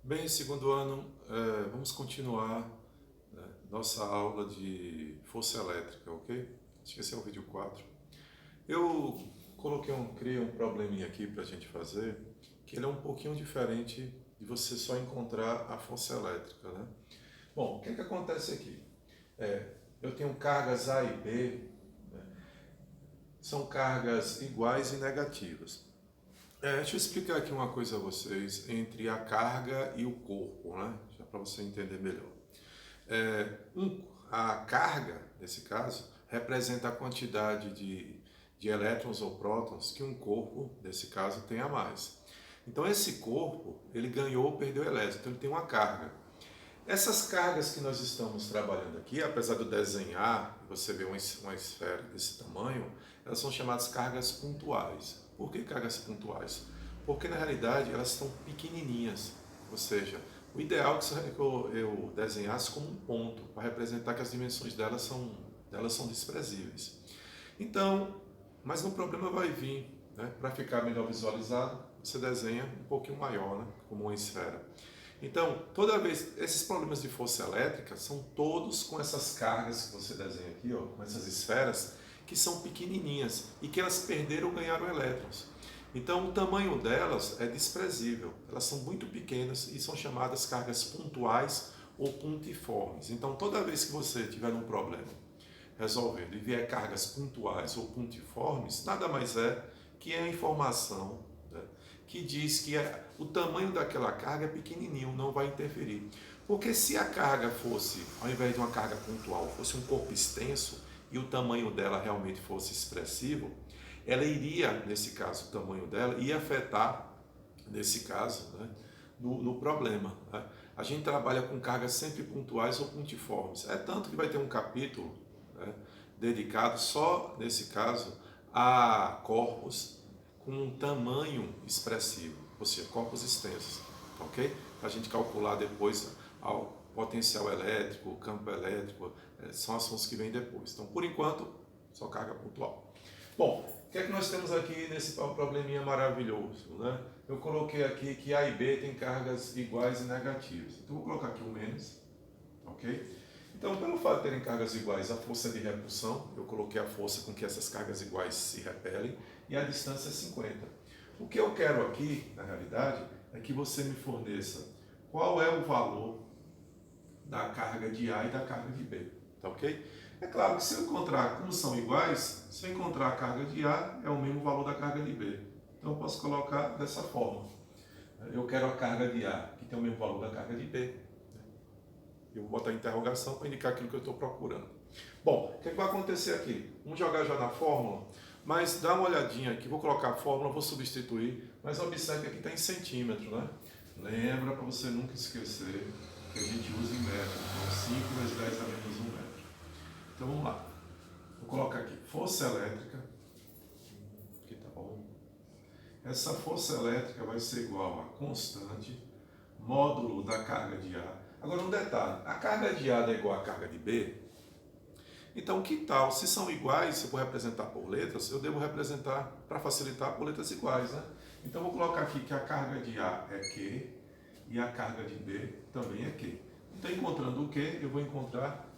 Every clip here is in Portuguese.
Bem, segundo ano, vamos continuar, nossa aula de força elétrica, ok? Acho que esse é o vídeo 4. Eu criei um probleminha aqui para a gente fazer, que ele é um pouquinho diferente de você só encontrar a força elétrica, né? Bom, o que acontece aqui? Eu tenho cargas A e B, né? São cargas iguais e negativas. Deixa eu explicar aqui uma coisa a vocês entre a carga e o corpo, né? Já para você entender melhor. A carga, nesse caso, representa a quantidade de elétrons ou prótons que um corpo, nesse caso, tem a mais. Então, esse corpo, ele ganhou ou perdeu elétrons, então ele tem uma carga. Essas cargas que nós estamos trabalhando aqui, apesar de eu desenhar, você vê uma esfera desse tamanho, elas são chamadas cargas pontuais. Por que cargas pontuais? Porque na realidade elas estão pequenininhas, ou seja, o ideal é que eu desenhasse como um ponto, para representar que as dimensões delas são desprezíveis. Então, mas no problema vai vir, né? Para ficar melhor visualizado, você desenha um pouquinho maior, né? Como uma esfera. Então, toda vez, esses problemas de força elétrica são todos com essas cargas que você desenha aqui, ó, com essas esferas, que são pequenininhas e que elas perderam ou ganharam elétrons. Então, o tamanho delas é desprezível. Elas são muito pequenas e são chamadas cargas pontuais ou pontiformes. Então, toda vez que você tiver um problema resolvendo e vier cargas pontuais ou pontiformes, nada mais é que a informação, né, que diz que o tamanho daquela carga é pequenininho, não vai interferir. Porque se a carga fosse, ao invés de uma carga pontual, fosse um corpo extenso e o tamanho dela realmente fosse expressivo, ela iria, nesse caso, o tamanho dela ia afetar, nesse caso, né, no problema. Né? A gente trabalha com cargas sempre pontuais ou pontiformes. É tanto que vai ter um capítulo, né, dedicado só, nesse caso, a corpos com um tamanho expressivo, ou seja, corpos extensos, ok? Para a gente calcular depois o potencial elétrico, o campo elétrico, são assuntos que vêm depois. Então, por enquanto, só carga pontual. Bom, o que é que nós temos aqui nesse probleminha maravilhoso, né? Eu coloquei aqui que A e B têm cargas iguais e negativas. Então, vou colocar aqui o menos, ok? Então, pelo fato de terem cargas iguais, a força de repulsão, eu coloquei a força com que essas cargas iguais se repelem, e a distância é 50. O que eu quero aqui, na realidade, é que você me forneça qual é o valor da carga de A e da carga de B, tá ok? É claro que se eu encontrar, como são iguais, se eu encontrar a carga de A, é o mesmo valor da carga de B. Então eu posso colocar dessa forma. Eu quero a carga de A, que tem o mesmo valor da carga de B. Eu vou botar interrogação para indicar aquilo que eu estou procurando. Bom, o que vai acontecer aqui? Vamos jogar já na fórmula, mas dá uma olhadinha aqui, vou colocar a fórmula, vou substituir, mas observe que aqui está em centímetro, né? Lembra para você nunca esquecer que a gente usa em metro, então 5 vezes 10 a menos 1 metro. Então vamos lá, vou colocar aqui, força elétrica, aqui tá bom. Essa força elétrica vai ser igual a constante, módulo da carga de A. Agora um detalhe, a carga de A é igual à carga de B, então que tal, se são iguais, se eu vou representar por letras, eu devo representar, para facilitar, por letras iguais, né? Então vou colocar aqui que a carga de A é Q e a carga de B também é Q. Então encontrando o Q, eu vou encontrar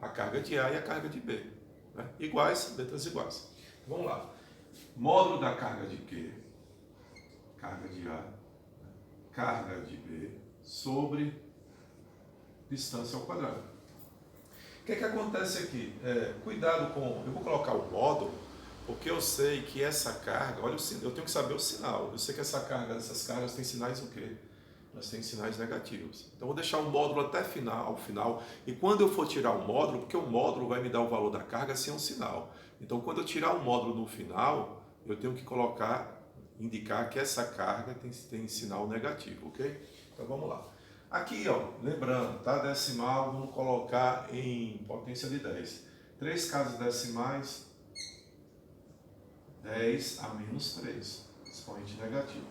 a carga de A e a carga de B. Né? Iguais, letras iguais. Vamos lá. Módulo da carga de Q, carga de A, carga de B, sobre distância ao quadrado. O que é que acontece aqui? Cuidado com... Eu vou colocar o módulo, porque eu sei que essa carga... Olha, eu tenho que saber o sinal. Eu sei que essas cargas têm sinais o quê? Elas têm sinais negativos. Então, vou deixar o módulo até ao final. E quando eu for tirar o módulo, porque o módulo vai me dar o valor da carga sem um sinal. Então, quando eu tirar o módulo no final, eu tenho que indicar que essa carga tem sinal negativo, ok? Então, vamos lá. Aqui, ó, lembrando, tá? Decimal, vamos colocar em potência de 10. 3 casas decimais, 10 a menos 3, expoente negativo.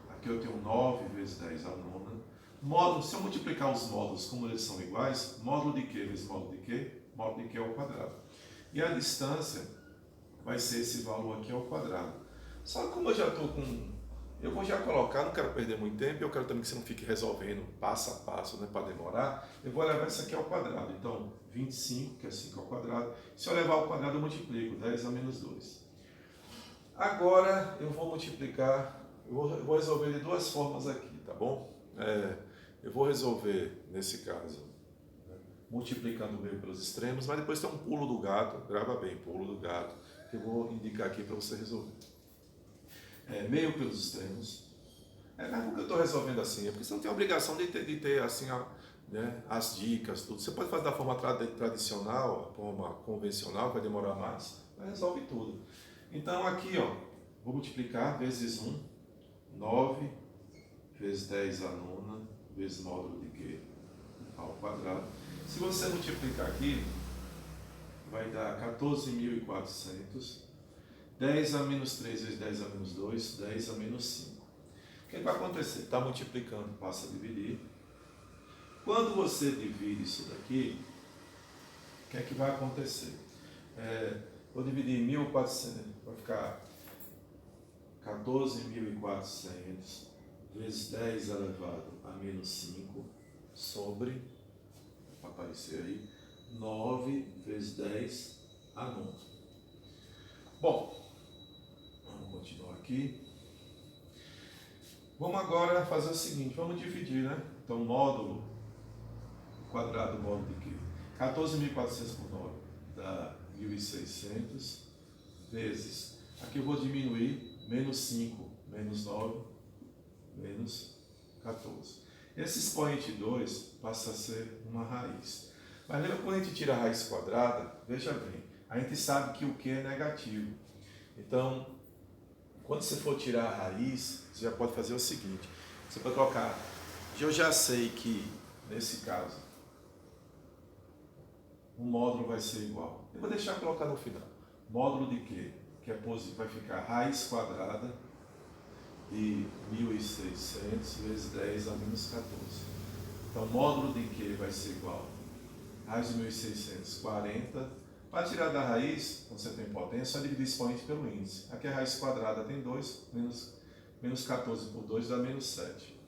Aqui eu tenho 9 vezes 10 a nona. Módulo, se eu multiplicar os módulos como eles são iguais, módulo de Q vezes módulo de Q, módulo de Q ao quadrado. E a distância vai ser esse valor aqui ao quadrado. Só que como eu já estou com Eu vou já colocar, não quero perder muito tempo, eu quero também que você não fique resolvendo passo a passo, né, para demorar. Eu vou levar isso aqui ao quadrado. Então, 25, que é 5 ao quadrado. Se eu levar ao quadrado, eu multiplico, 10 a menos 2. Agora, eu vou multiplicar, eu vou resolver de duas formas aqui, tá bom? Eu vou resolver, nesse caso, multiplicando o meio pelos extremos, mas depois tem um pulo do gato, grava bem, pulo do gato, que eu vou indicar aqui para você resolver. Meio pelos extremos. Mas por que eu estou resolvendo assim? É porque você não tem a obrigação de ter assim, né, as dicas, tudo. Você pode fazer da forma tradicional, a forma convencional, que vai demorar mais, mas resolve tudo. Então aqui, ó, vou multiplicar vezes 1, 9, vezes 10 a nona, vezes módulo de Q ao quadrado. Se você multiplicar aqui, vai dar 14.400, 10 a menos 3 vezes 10 a menos 2, 10 a menos 5. O que vai acontecer? Está multiplicando, passa a dividir. Quando você divide isso daqui, o que é que vai acontecer? Vou dividir 1.400, vai ficar 14.400 vezes 10 elevado a menos 5 sobre, vai aparecer aí, 9 vezes 10 a 9. Bom, vamos continuar aqui. Vamos agora fazer o seguinte, vamos dividir, né? Então, módulo quadrado módulo de quê? 14.400 por 9 dá 1.600 vezes, aqui eu vou diminuir, menos 5, menos 9, menos 14. Esse expoente 2 passa a ser uma raiz. Mas lembra quando a gente tira a raiz quadrada? Veja bem, a gente sabe que o Q é negativo. Então, quando você for tirar a raiz, você já pode fazer o seguinte, você pode colocar, eu já sei que, nesse caso, o módulo vai ser igual. Eu vou deixar colocar no final. Módulo de quê? Que é positivo, vai ficar raiz quadrada de 1.600 vezes 10 a menos 14. Então, módulo de quê vai ser igual? Raiz de 1.600, 40. Para tirar da raiz, quando você tem potência, só dividir expoente pelo índice. Aqui a raiz quadrada tem 2, menos 14 por 2 dá menos 7.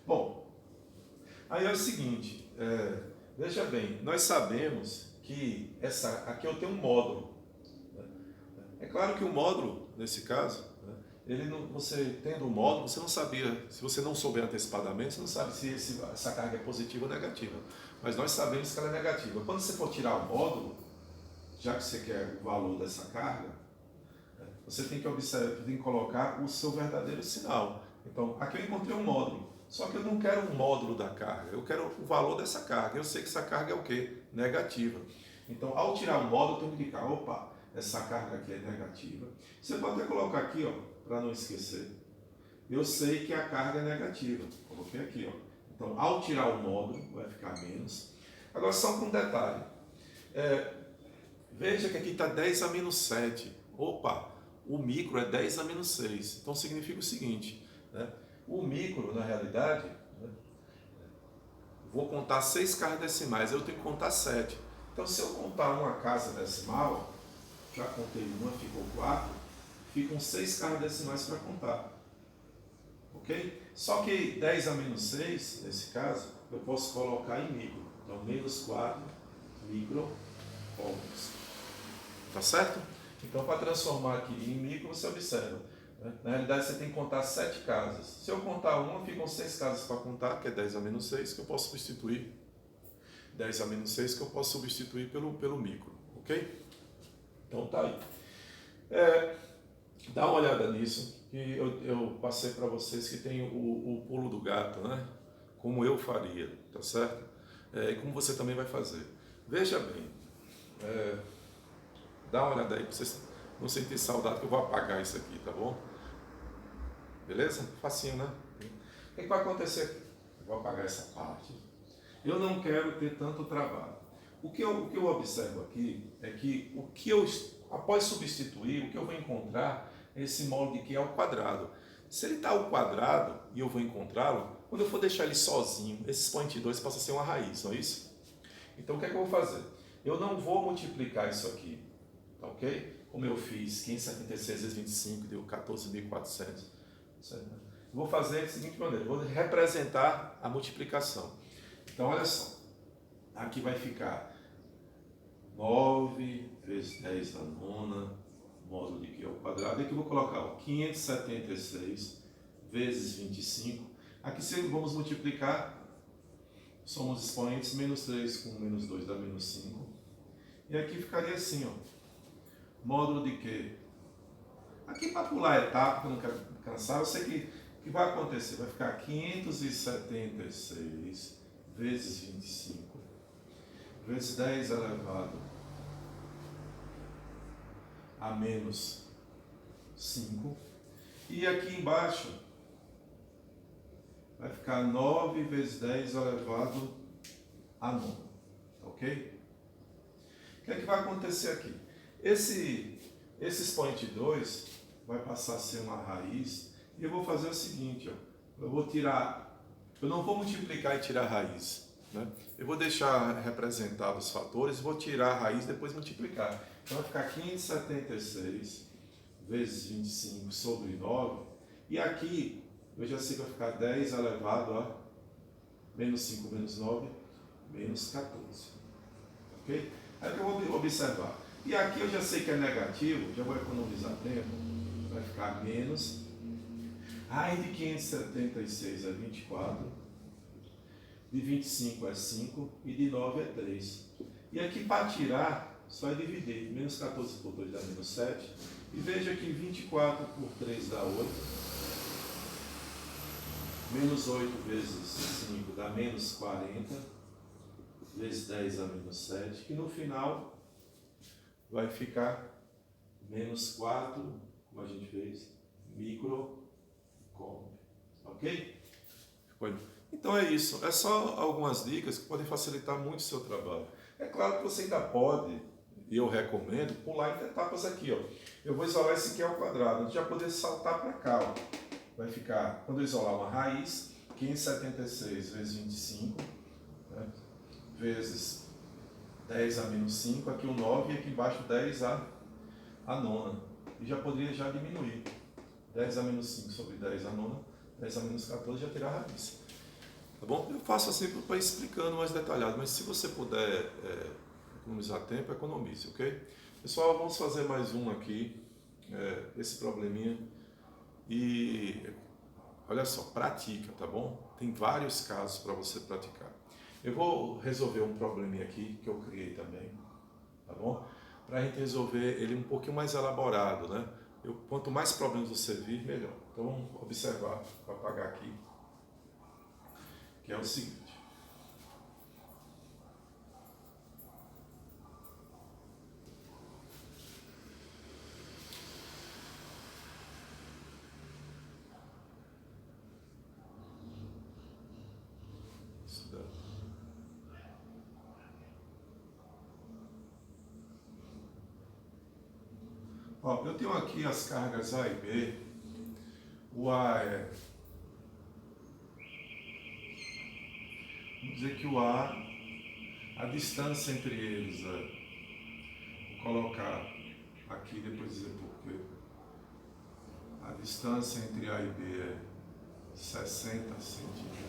Bom, aí é o seguinte, veja bem, nós sabemos que aqui eu tenho um módulo. É claro que o módulo, nesse caso, você tendo um módulo, você não sabia, se você não souber antecipadamente, você não sabe se essa carga é positiva ou negativa. Mas nós sabemos que ela é negativa. Quando você for tirar o módulo, já que você quer o valor dessa carga, você tem que observar, tem que colocar o seu verdadeiro sinal. Então, aqui eu encontrei um módulo, só que eu não quero um módulo da carga, eu quero o valor dessa carga. Eu sei que essa carga é o quê? Negativa. Então, ao tirar o módulo, eu tenho que indicar, opa, essa carga aqui é negativa. Você pode até colocar aqui, ó, para não esquecer. Eu sei que a carga é negativa. Coloquei aqui, ó. Então, ao tirar o módulo, vai ficar menos. Agora, só com um detalhe. Veja que aqui está 10 a menos 7. Opa, o micro é 10 a menos 6. Então, significa o seguinte, né? O micro, na realidade, né, vou contar 6 casas decimais, eu tenho que contar 7. Então, se eu contar uma casa decimal, já contei uma, ficou 4, ficam 6 casas decimais para contar. Ok? Só que 10 a menos 6, nesse caso, eu posso colocar em micro. Então, menos 4 micro-ohms. Tá certo? Então, para transformar aqui em micro, você observa. Né? Na realidade, você tem que contar 7 casas. Se eu contar uma, ficam 6 casas para contar, que é 10 a menos 6, que eu posso substituir. 10 a menos 6, que eu posso substituir pelo micro. Ok? Então, tá aí. Dá uma olhada nisso, que eu passei para vocês que tem o pulo do gato, né? Como eu faria, tá certo? E como você também vai fazer. Veja bem, dá uma olhada aí para vocês não sentir saudade, que eu vou apagar isso aqui, tá bom? Beleza? Facinho, né? O que vai acontecer aqui? Eu vou apagar essa parte. Eu não quero ter tanto trabalho. O que eu observo aqui é que após substituir, o que eu vou encontrar é esse módulo de Q ao quadrado. Se ele está ao quadrado e eu vou encontrá-lo, quando eu for deixar ele sozinho, esse expoente 2 passa a ser uma raiz, não é isso? Então o que é que eu vou fazer? Eu não vou multiplicar isso aqui, tá ok? Como eu fiz 576 vezes 25 deu 14.400 Vou fazer da seguinte maneira, vou representar a multiplicação. Então, olha só, aqui vai ficar 9 vezes 10 a nona, módulo de Q ao quadrado. Aqui eu vou colocar ó, 576 vezes 25. Aqui se vamos multiplicar, somos expoentes, menos 3 com menos 2 dá menos 5. E aqui ficaria assim, ó, módulo de Q. Aqui para pular a etapa, que eu não quero cansar, eu sei que o que vai acontecer? Vai ficar 576 vezes 25, vezes 10 elevado a menos 5. E aqui embaixo vai ficar 9 vezes 10 elevado a 9. Ok? O que é que vai acontecer aqui? Esse expoente 2 vai passar a ser uma raiz. E eu vou fazer o seguinte, ó, eu vou tirar, eu não vou multiplicar e tirar a raiz, né? Eu vou deixar representados os fatores, vou tirar a raiz e depois multiplicar. Então vai ficar 576 vezes 25 sobre 9, e aqui eu já sei que vai ficar 10 elevado a menos 5 menos 9, menos 14. Ok? Aí que eu vou observar. E aqui eu já sei que é negativo, já vou economizar tempo, vai ficar menos. Raiz de 576 é 24, de 25 é 5 e de 9 é 3. E aqui para tirar, só é dividir. Menos 14 por 2 dá menos 7. E veja que 24 por 3 dá 8. Menos 8 vezes 5 dá menos 40. Vezes 10 dá menos 7. Que no final vai ficar menos 4, como a gente fez, microcoulomb. Ok? Então é isso. É só algumas dicas que podem facilitar muito o seu trabalho. É claro que você ainda pode, e eu recomendo, pular em etapas aqui. Ó. Eu vou isolar esse aqui ao quadrado. A gente já poder saltar para cá. Ó. Vai ficar, quando eu isolar uma raiz, 576 vezes 25, né? Vezes 10 a menos 5, aqui o 9 e aqui embaixo 10 a nona. E já poderia já diminuir. 10 a menos 5 sobre 10 a nona, 10 a menos 14 já terá a raiz. Tá bom? Eu faço assim para ir explicando mais detalhado, mas se você puder economizar tempo, economize, ok? Pessoal, vamos fazer mais um aqui, esse probleminha. E olha só, pratica, tá bom? Tem vários casos para você praticar. Eu vou resolver um probleminha aqui que eu criei também, tá bom? Para a gente resolver ele um pouquinho mais elaborado, né? Quanto mais problemas você vir, melhor. Então vamos observar, vou apagar aqui, que é o seguinte. Ó, eu tenho aqui as cargas A e B. O A é... Vamos dizer que o A, a distância entre eles é... Vou colocar aqui, depois dizer porquê. A distância entre A e B é 60 centímetros.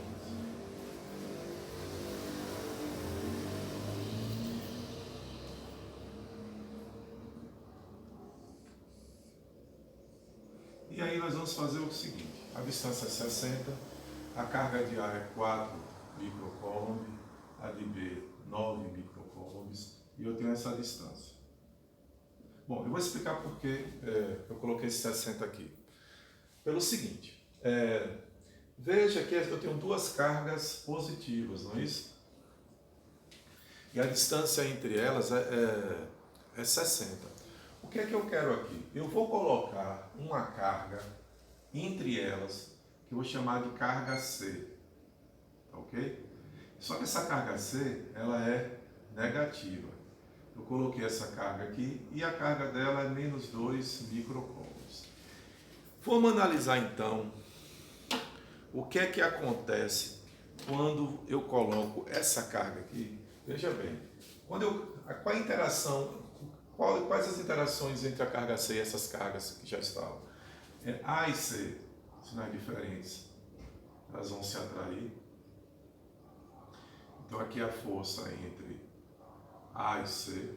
E aí nós vamos fazer o seguinte, a distância é 60, a carga de A é 4 microcoulomb, a de B 9 microcoulombs, e eu tenho essa distância. Bom, eu vou explicar por que eu coloquei esse 60 aqui. Pelo seguinte, veja que eu tenho duas cargas positivas, não é isso? E a distância entre elas é 60. O que é que eu quero aqui? Eu vou colocar uma carga entre elas, que eu vou chamar de carga C, ok? Só que essa carga C, ela é negativa. Eu coloquei essa carga aqui e a carga dela é menos 2 microcoulombs. Vamos analisar então o que é que acontece quando eu coloco essa carga aqui. Veja bem, qual a interação, quais as interações entre a carga C e essas cargas que já estavam? A e C sinais diferentes, elas vão se atrair. Então aqui a força entre A e C.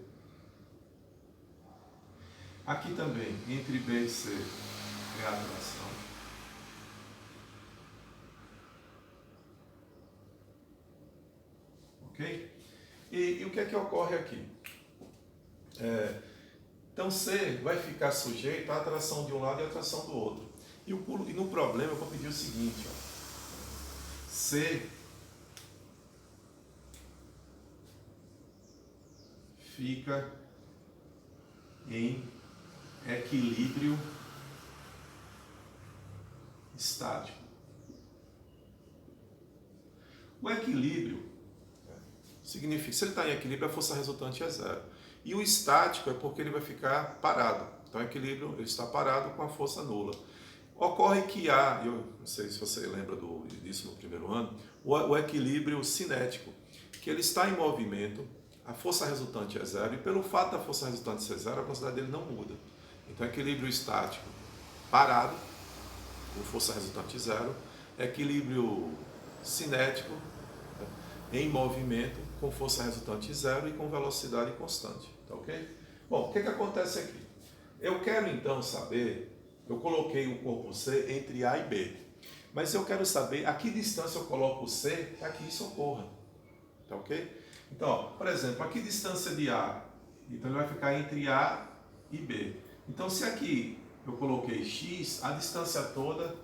Aqui também, entre B e C, é a atração. Ok? E o que é que ocorre aqui? Então C vai ficar sujeito à atração de um lado e à atração do outro. E no problema eu vou pedir o seguinte, ó. C fica em equilíbrio estático. O equilíbrio significa, se ele está em equilíbrio, a força resultante é zero. E o estático é porque ele vai ficar parado. Então, o equilíbrio, ele está parado com a força nula. Ocorre que há, eu não sei se você lembra disso no primeiro ano, o equilíbrio cinético, que ele está em movimento, a força resultante é zero, e pelo fato da força resultante ser zero, a velocidade dele não muda. Então, equilíbrio estático parado, com força resultante zero, equilíbrio cinético em movimento, com força resultante zero e com velocidade constante. Tá ok? Bom, o que acontece aqui? Eu quero então saber, eu coloquei o corpo C entre A e B, mas eu quero saber a que distância eu coloco o C para que isso ocorra. Tá ok? Então, ó, por exemplo, a que distância de A? Então ele vai ficar entre A e B. Então se aqui eu coloquei X, a distância toda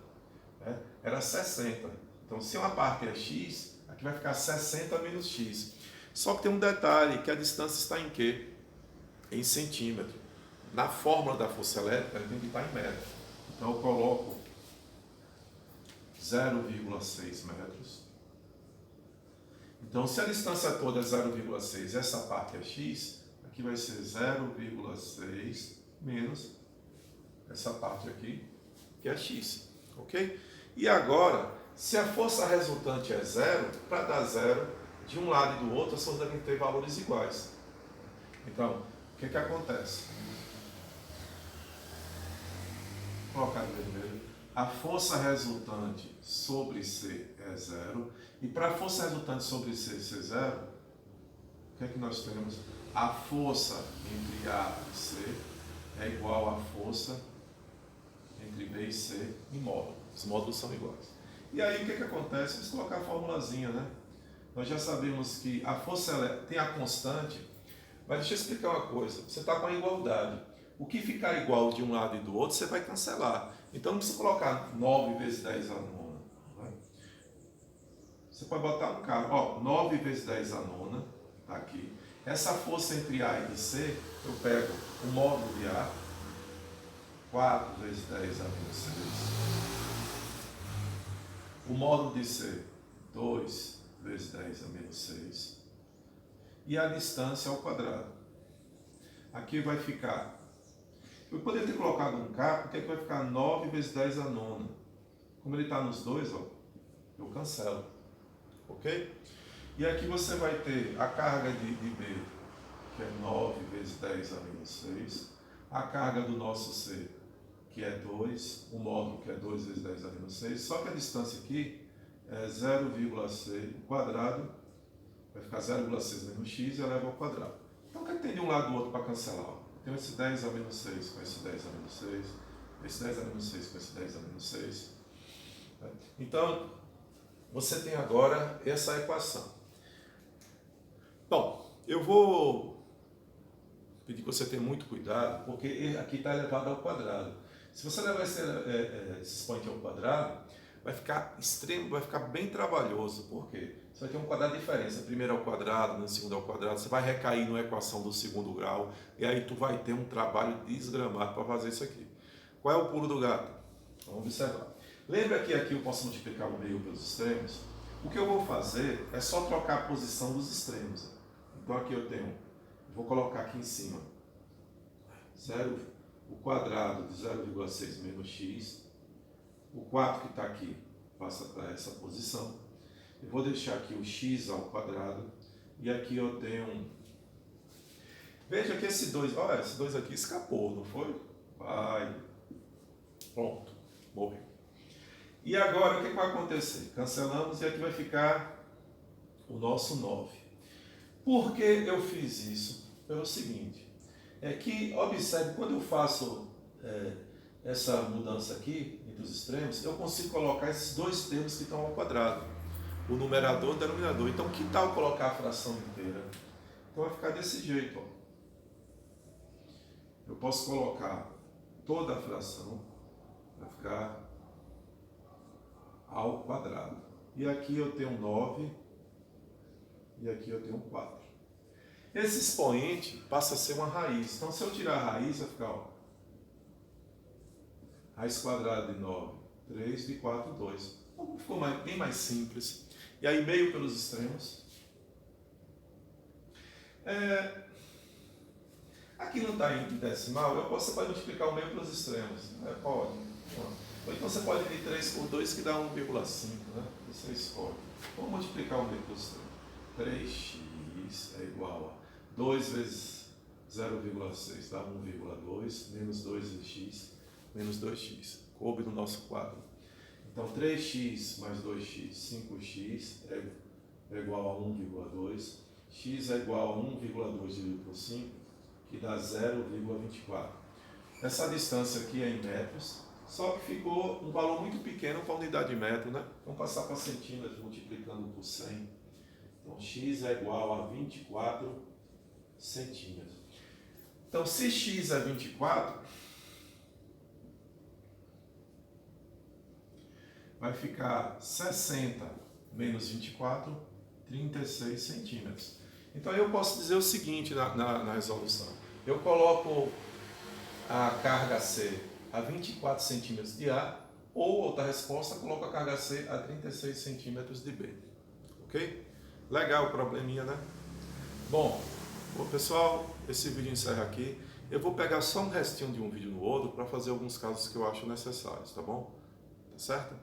era 60. Então se uma parte é X, aqui vai ficar 60 menos X. Só que tem um detalhe, que a distância está em quê? Em centímetro. Na fórmula da força elétrica, ele tem que estar em metro. Então eu coloco 0,6 metros. Então se a distância toda é 0,6 e essa parte é X, aqui vai ser 0,6 menos essa parte aqui, que é X. Ok? E agora, se a força resultante é zero, para dar zero, de um lado e do outro, as forças devem ter valores iguais. Então, o que acontece? Vou colocar em vermelho. A força resultante sobre C é zero. E para a força resultante sobre C ser zero, o que é que nós temos? A força entre A e C é igual à força entre B e C em módulo. Os módulos são iguais. E aí o que acontece? Vamos colocar a formulazinha, né? Nós já sabemos que a força tem a constante, mas deixa eu explicar uma coisa. Você está com a igualdade. O que ficar igual de um lado e do outro, você vai cancelar. Então não precisa colocar 9 vezes 10 a nona. Né? Você pode botar um cara, ó, 9 vezes 10 a nona, tá aqui. Essa força entre A e C, eu pego o módulo de A, 4 vezes 10 a menos 6. O módulo de C, 2 vezes 10 a menos 6. E a distância ao quadrado. Aqui vai ficar... Eu poderia ter colocado um K, porque aqui vai ficar 9 vezes 10 a nona. Como ele está nos dois, ó, eu cancelo. Ok? E aqui você vai ter a carga de B, que é 9 vezes 10 a menos 6. A carga do nosso C, que é 2, o módulo que é 2 vezes 10 a menos 6, só que a distância aqui é 0,6, o quadrado vai ficar 0,6 menos x e eleva ao quadrado. Então o que tem de um lado do outro para cancelar? Tem esse 10 a menos 6 com esse 10 a menos 6, esse 10 a menos 6 com esse 10 a menos 6. Então, você tem agora essa equação. Bom, eu vou pedir que você tenha muito cuidado, porque aqui está elevado ao quadrado. Se você levar esse expoente ao quadrado, vai ficar extremo, vai ficar bem trabalhoso. Por quê? Você vai ter um quadrado de diferença. Primeiro ao quadrado, no segundo ao quadrado. Você vai recair numa equação do segundo grau. E aí tu vai ter um trabalho desgramado para fazer isso aqui. Qual é o pulo do gato? Vamos observar. Lembra que aqui eu posso multiplicar o meio pelos extremos? O que eu vou fazer é só trocar a posição dos extremos. Então aqui eu tenho, vou colocar aqui em cima, o quadrado de 0,6 menos x. O 4 que está aqui passa para essa posição. Eu vou deixar aqui o x ao quadrado. E aqui eu tenho... Veja que esse 2, olha, esse 2 aqui escapou, não foi? Vai. Pronto, morreu. E agora, o que vai acontecer? Cancelamos e aqui vai ficar o nosso 9. Por que eu fiz isso? Pelo seguinte, é que, observe, quando eu faço essa mudança aqui, entre os extremos, eu consigo colocar esses dois termos que estão ao quadrado, o numerador e o denominador. Então, que tal colocar a fração inteira? Então, vai ficar desse jeito, ó. Eu posso colocar toda a fração, vai ficar ao quadrado. E aqui eu tenho 9 e aqui eu tenho 4. Esse expoente passa a ser uma raiz. Então, se eu tirar a raiz, vai ficar, ó, raiz quadrada de 9, 3, de 4, 2. Então, ficou bem mais simples. E aí, meio pelos extremos. Aqui não está em decimal, você pode multiplicar o meio pelos extremos. Pode. Ou então você pode dividir 3 por 2, que dá 1,5. Né? Você escolhe. Vamos multiplicar o meio pelos extremos. 3x é igual a 2 vezes 0,6 dá 1,2, menos 2x, menos 2x. Coube no nosso quadro. Então, 3x mais 2x, 5x é igual a 1,2. X é igual a 1,2 dividido por 5, que dá 0,24. Essa distância aqui é em metros, só que ficou um valor muito pequeno para a unidade de metro, né? Vamos passar para centímetros multiplicando por 100. Então, x é igual a 24 centímetros. Então, se x é 24, vai ficar 60 menos 24, 36 centímetros. Então, eu posso dizer o seguinte na resolução. Eu coloco a carga C a 24 centímetros de A, ou outra resposta, coloco a carga C a 36 centímetros de B. Ok? Legal o probleminha, né? Bom, pessoal, esse vídeo encerra aqui. Eu vou pegar só um restinho de um vídeo no outro para fazer alguns casos que eu acho necessários, tá bom? Tá certo?